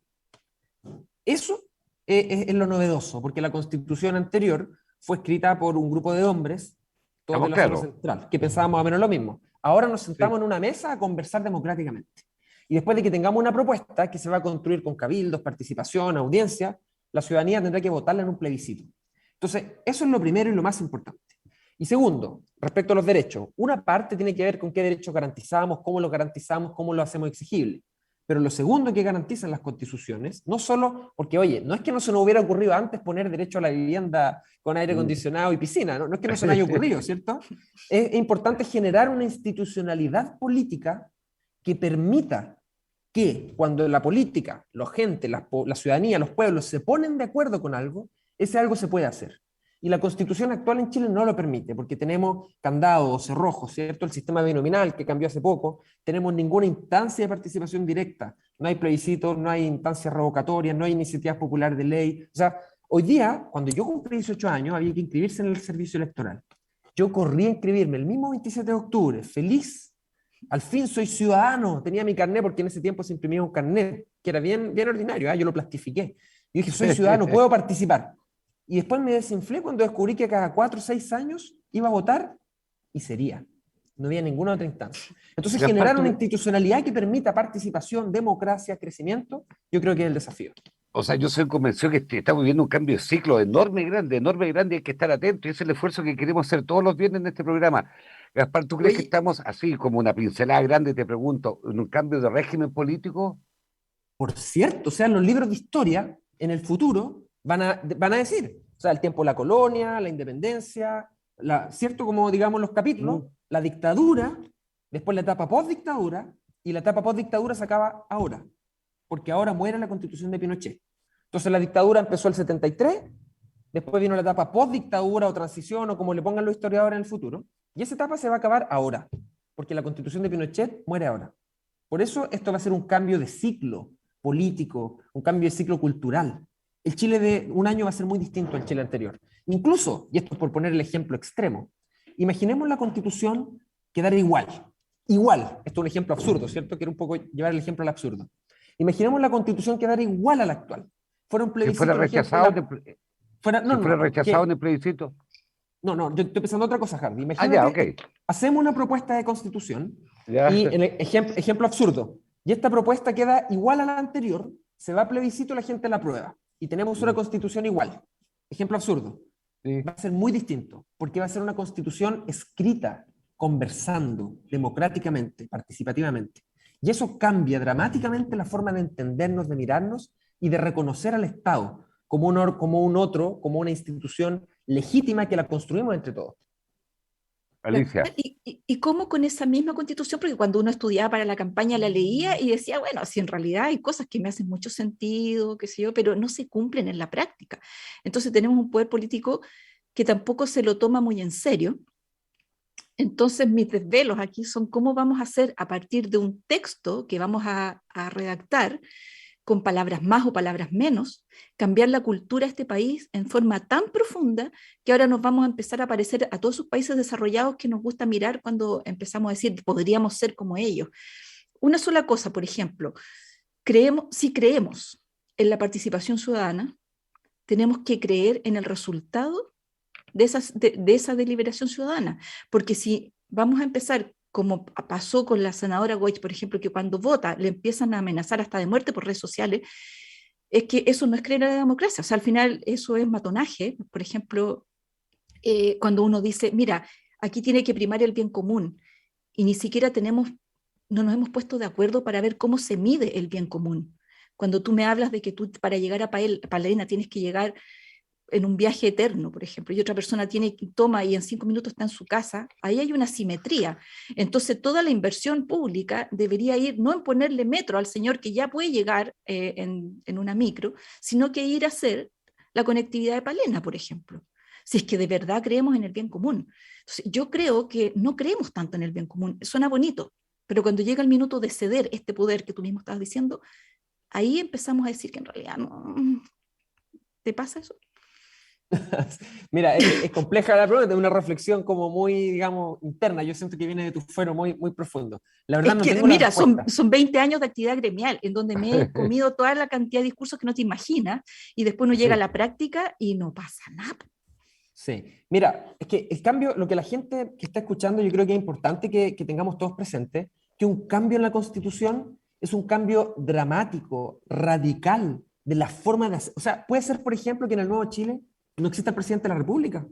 Eso es lo novedoso, porque la constitución anterior fue escrita por un grupo de hombres, todos de la zona central, que pensábamos más o menos lo mismo. Ahora nos sentamos en una mesa a conversar democráticamente. Y después de que tengamos una propuesta que se va a construir con cabildos, participación, audiencia, la ciudadanía tendrá que votarla en un plebiscito. Entonces, eso es lo primero y lo más importante. Y segundo, respecto a los derechos, una parte tiene que ver con qué derechos garantizamos, cómo lo hacemos exigible. Pero lo segundo que garantizan las constituciones, no solo porque, oye, no es que no se nos hubiera ocurrido antes poner derecho a la vivienda con aire acondicionado y piscina, no es que no se nos haya ocurrido, ¿cierto? Es importante generar una institucionalidad política que permita que cuando la política, la gente, la ciudadanía, los pueblos se ponen de acuerdo con algo, ese algo se puede hacer. Y la constitución actual en Chile no lo permite, porque tenemos candados, cerrojos, ¿cierto? El sistema binominal que cambió hace poco, tenemos ninguna instancia de participación directa, no hay plebiscitos, no hay instancias revocatorias, no hay iniciativas populares de ley. O sea, hoy día, cuando yo cumplí 18 años, había que inscribirse en el servicio electoral. Yo corrí a inscribirme el mismo 27 de octubre, feliz. Al fin soy ciudadano, tenía mi carnet, porque en ese tiempo se imprimía un carnet, que era bien ordinario, yo lo plastifiqué. Y dije, soy ciudadano, puedo participar. Y después me desinflé cuando descubrí que cada 4 o 6 años iba a votar y sería. No había ninguna otra instancia. Entonces, generar una institucionalidad que permita participación, democracia, crecimiento, yo creo que es el desafío. O sea, yo soy convencido que estamos viviendo un cambio de ciclo enorme y grande, y hay que estar atentos, y ese es el esfuerzo que queremos hacer todos los viernes en este programa. Gaspar, ¿tú crees que estamos así, como una pincelada grande, te pregunto, en un cambio de régimen político? Por cierto, o sea, los libros de historia, en el futuro, van a decir, o sea, el tiempo de la colonia, la independencia, ¿cierto? Como digamos los capítulos, la dictadura, después la etapa post-dictadura, y la etapa post-dictadura se acaba ahora, porque ahora muere la constitución de Pinochet. Entonces la dictadura empezó el 73, después vino la etapa post-dictadura o transición, o como le pongan los historiadores en el futuro, y esa etapa se va a acabar ahora, porque la constitución de Pinochet muere ahora. Por eso esto va a ser un cambio de ciclo político, un cambio de ciclo cultural. El Chile de un año va a ser muy distinto al Chile anterior. Incluso, y esto es por poner el ejemplo extremo, imaginemos la constitución quedar igual, igual. Esto es un ejemplo absurdo, ¿cierto? Quiero un poco llevar el ejemplo al absurdo. Imaginemos la constitución quedara igual a la actual. Fuera un Si fuera plebiscito, por ejemplo, rechazado, no, si fuera no, rechazado en el plebiscito. no, yo estoy pensando otra cosa, Hardy. Ah, ya, ok. Imagínate, hacemos una propuesta de constitución Ya. y en el ejemplo absurdo, y esta propuesta queda igual a la anterior, se va a plebiscito, la gente la aprueba, y tenemos una constitución igual. Ejemplo absurdo. Sí. Va a ser muy distinto, porque va a ser una constitución escrita, conversando, democráticamente, participativamente. Y eso cambia dramáticamente la forma de entendernos, de mirarnos y de reconocer al Estado como como una institución legítima que la construimos entre todos. Alicia. ¿Y cómo con esa misma constitución? Porque cuando uno estudiaba para la campaña la leía y decía, bueno, si en realidad hay cosas que me hacen mucho sentido, qué sé yo, pero no se cumplen en la práctica. Entonces tenemos un poder político que tampoco se lo toma muy en serio. Entonces mis desvelos aquí son cómo vamos a hacer a partir de un texto que vamos a redactar con palabras más o palabras menos, cambiar la cultura de este país en forma tan profunda que ahora nos vamos a empezar a parecer a todos esos países desarrollados que nos gusta mirar cuando empezamos a decir podríamos ser como ellos. Una sola cosa, por ejemplo, si creemos en la participación ciudadana, tenemos que creer en el resultado de esa deliberación ciudadana, porque si vamos a empezar como pasó con la senadora Goich, por ejemplo, que cuando vota le empiezan a amenazar hasta de muerte por redes sociales, es que eso no es creer en la democracia, o sea, al final eso es matonaje. Por ejemplo, cuando uno dice, mira, aquí tiene que primar el bien común, y ni siquiera no nos hemos puesto de acuerdo para ver cómo se mide el bien común. Cuando tú me hablas de que tú para llegar a Palena tienes que llegar en un viaje eterno, por ejemplo, y otra persona toma y en 5 minutos está en su casa, ahí hay una simetría. Entonces toda la inversión pública debería ir no en ponerle metro al señor que ya puede llegar en una micro, sino que ir a hacer la conectividad de Palena, por ejemplo, si es que de verdad creemos en el bien común. Entonces, yo creo que no creemos tanto en el bien común, suena bonito, pero cuando llega el minuto de ceder este poder que tú mismo estabas diciendo, ahí empezamos a decir que en realidad no. ¿Te pasa eso? Mira, es compleja la pregunta, es una reflexión como muy, digamos, interna. Yo siento que viene de tu fuero muy, muy profundo. La verdad Es no que, tengo la mira, respuesta. son 20 años de actividad gremial en donde me he comido toda la cantidad de discursos que no te imaginas y después uno llega a la práctica y no pasa nada. Sí, mira, es que el cambio, lo que la gente que está escuchando, yo creo que es importante que tengamos todos presentes, que un cambio en la Constitución es un cambio dramático, radical, de la forma de hacer. O sea, puede ser, por ejemplo, que en el nuevo Chile no exista el presidente de la República,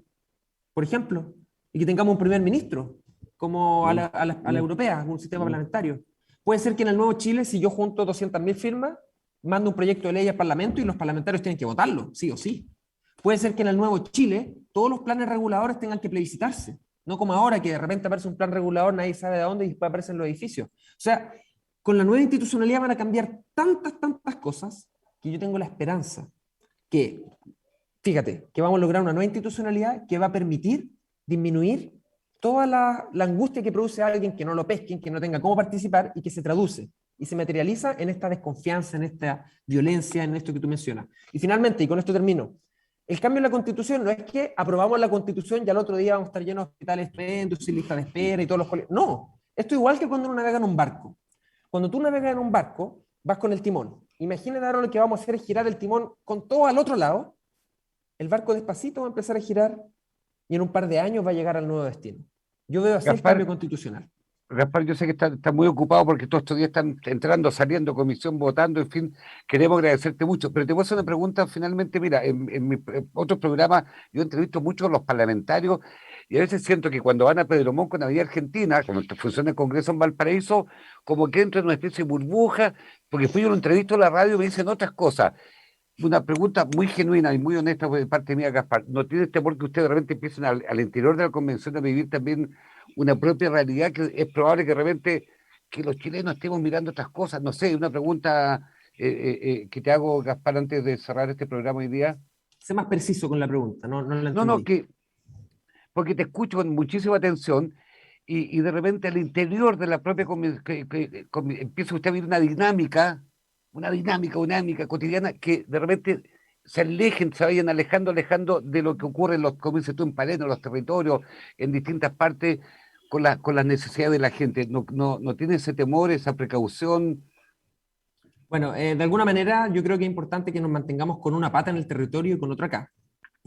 por ejemplo, y que tengamos un primer ministro, como a la europea, un sistema parlamentario. Puede ser que en el nuevo Chile, si yo junto 200.000 firmas, mando un proyecto de ley al Parlamento y los parlamentarios tienen que votarlo, sí o sí. Puede ser que en el nuevo Chile todos los planes reguladores tengan que plebiscitarse, no como ahora que de repente aparece un plan regulador, nadie sabe de dónde y después aparecen los edificios. O sea, con la nueva institucionalidad van a cambiar tantas cosas que yo tengo la esperanza que, fíjate, que vamos a lograr una nueva institucionalidad que va a permitir disminuir toda la angustia que produce a alguien que no lo pesquen, que no tenga cómo participar y que se traduce y se materializa en esta desconfianza, en esta violencia, en esto que tú mencionas. Y finalmente, y con esto termino, el cambio en la Constitución no es que aprobamos la Constitución y al otro día vamos a estar llenos de hospitales estupendos y listas de espera y todos los colegios. No, esto es igual que cuando uno navega en un barco. Cuando tú navegas en un barco, vas con el timón. Imagínate ahora lo que vamos a hacer es girar el timón con todo al otro lado. El barco despacito va a empezar a girar y en un par de años va a llegar al nuevo destino. Yo veo así el cambio constitucional. Gaspar, yo sé que está muy ocupado porque todos estos días están entrando, saliendo, comisión, votando, en fin, queremos agradecerte mucho, pero te voy a hacer una pregunta finalmente. Mira, en mi otros programas yo entrevisto mucho a los parlamentarios y a veces siento que cuando van a Pedro Montt con Avenida Argentina, como funciona el Congreso en Valparaíso, como que entran en una especie de burbuja, porque después yo lo entrevisto en la radio y me dicen otras cosas. Una pregunta muy genuina y muy honesta de parte mía, Gaspar. ¿No tiene temor que ustedes de repente empiecen al interior de la convención a vivir también una propia realidad que es probable que de repente que los chilenos estemos mirando otras cosas? No sé, una pregunta que te hago, Gaspar, antes de cerrar este programa hoy día. Sé más preciso con la pregunta, no la entendí. No, porque te escucho con muchísima atención y de repente al interior de la propia convención empieza usted a vivir una dinámica cotidiana que de repente se vayan alejando de lo que ocurre en los, como dices tú, en Palena, en los territorios, en distintas partes, con las necesidades de la gente? ¿No tiene ese temor, esa precaución? Bueno, de alguna manera yo creo que es importante que nos mantengamos con una pata en el territorio y con otra acá.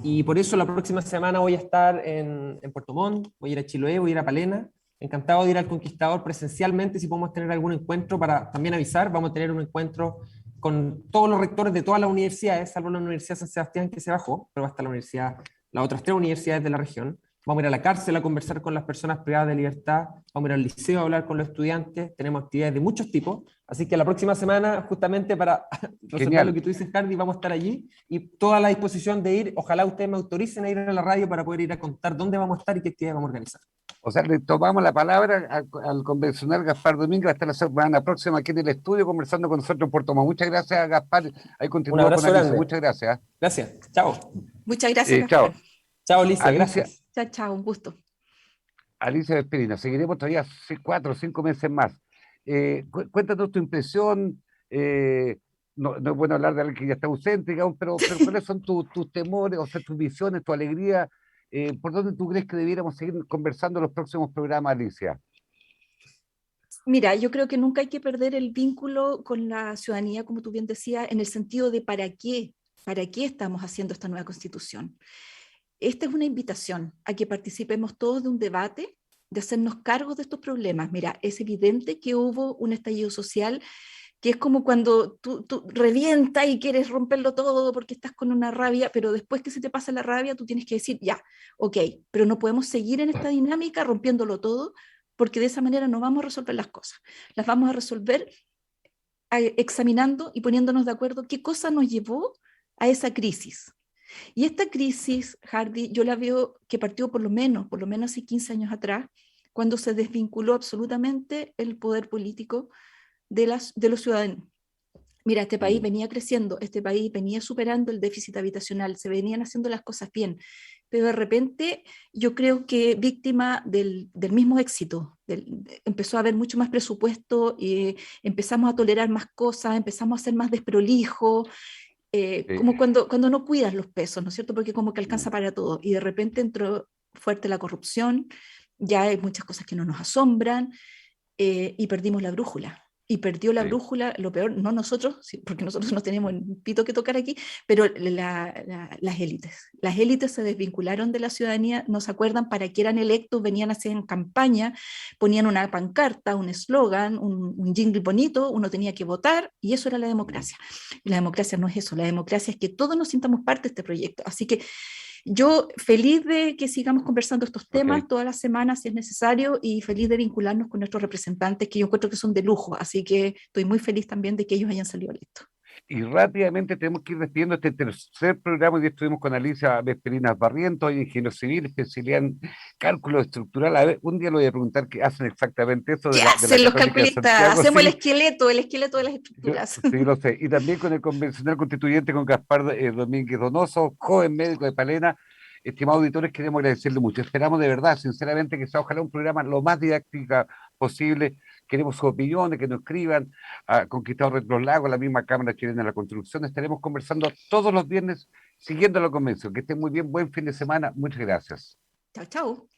Y por eso la próxima semana voy a estar en Puerto Montt, voy a ir a Chiloé, voy a ir a Palena. Encantado de ir al Conquistador presencialmente, si podemos tener algún encuentro para también avisar. Vamos a tener un encuentro con todos los rectores de todas las universidades, salvo la Universidad San Sebastián que se bajó, pero va a estar las otras 3 universidades de la región. Vamos a ir a la cárcel a conversar con las personas privadas de libertad, vamos a ir al liceo a hablar con los estudiantes, tenemos actividades de muchos tipos, así que la próxima semana, justamente para resolver Genial. lo que tú dices, Hardy, vamos a estar allí y toda la disposición de ir, ojalá ustedes me autoricen a ir a la radio para poder ir a contar dónde vamos a estar y qué actividades vamos a organizar. O sea, le tomamos la palabra al convencional Gaspar Domínguez hasta la semana próxima aquí en el estudio conversando con nosotros en Puerto Montt. Muchas gracias, Gaspar. Ahí Un continuamos abrazo con Alicia. grande. Muchas gracias. Gracias, chao. Muchas gracias, Chao. Gaspar. Chao, Alicia, Alicia, gracias. Chao, chao, un gusto. Alicia Vesperina, seguiremos todavía 4 o 5 meses más. Cuéntanos tu impresión. No es bueno hablar de alguien que ya está ausente, digamos, pero ¿cuáles son tus temores, o sea, tus visiones, tu alegría? ¿Por dónde tú crees que debiéramos seguir conversando en los próximos programas, Alicia? Mira, yo creo que nunca hay que perder el vínculo con la ciudadanía, como tú bien decías, en el sentido de para qué estamos haciendo esta nueva constitución. Esta es una invitación a que participemos todos de un debate, de hacernos cargo de estos problemas. Mira, es evidente que hubo un estallido social que es como cuando tú revientas y quieres romperlo todo porque estás con una rabia, pero después que se te pasa la rabia, tú tienes que decir, ya, ok, pero no podemos seguir en esta dinámica rompiéndolo todo, porque de esa manera no vamos a resolver las cosas. Las vamos a resolver examinando y poniéndonos de acuerdo qué cosa nos llevó a esa crisis. Y esta crisis, Hardy, yo la veo que partió por lo menos hace 15 años atrás, cuando se desvinculó absolutamente el poder político de los ciudadanos. Mira, este país venía creciendo, este país venía superando el déficit habitacional, se venían haciendo las cosas bien, pero de repente yo creo que víctima del mismo éxito, empezó a haber mucho más presupuesto, empezamos a tolerar más cosas, empezamos a ser más desprolijos, como cuando no cuidas los pesos, ¿no es cierto? Porque como que alcanza para todo, y de repente entró fuerte la corrupción, ya hay muchas cosas que no nos asombran, y perdimos la brújula. Y perdió la brújula, lo peor, no nosotros, porque nosotros no tenemos un pito que tocar aquí, pero las élites. Las élites se desvincularon de la ciudadanía, no se acuerdan para qué eran electos, venían a hacer campaña, ponían una pancarta, un eslogan, un jingle bonito, uno tenía que votar, y eso era la democracia. Y la democracia no es eso, la democracia es que todos nos sintamos parte de este proyecto. Así que yo feliz de que sigamos conversando estos temas todas las semanas si es necesario, y feliz de vincularnos con nuestros representantes, que yo encuentro que son de lujo, así que estoy muy feliz también de que ellos hayan salido electos. Y rápidamente tenemos que ir despidiendo este tercer programa. Hoy estuvimos con Alicia Vesperina Barrientos, ingeniero civil, especialidad en cálculo estructural. A ver, un día le voy a preguntar qué hacen exactamente eso ¿Qué de la hacen los Católica de calculistas? Santiago. Hacemos Sí, el esqueleto de las estructuras. sí, lo sé. Y también con el convencional constituyente, con Gaspar Domínguez Donoso, joven médico de Palena. Estimados auditores, queremos agradecerle mucho. Esperamos de verdad, sinceramente, que sea ojalá un programa lo más didáctico posible. Queremos sus opiniones, que nos escriban a Conquistador de los Lagos, la misma Cámara Chilena de la Construcción. Estaremos conversando todos los viernes siguiendo la convención. Que estén muy bien, buen fin de semana. Muchas gracias. Chao, chao.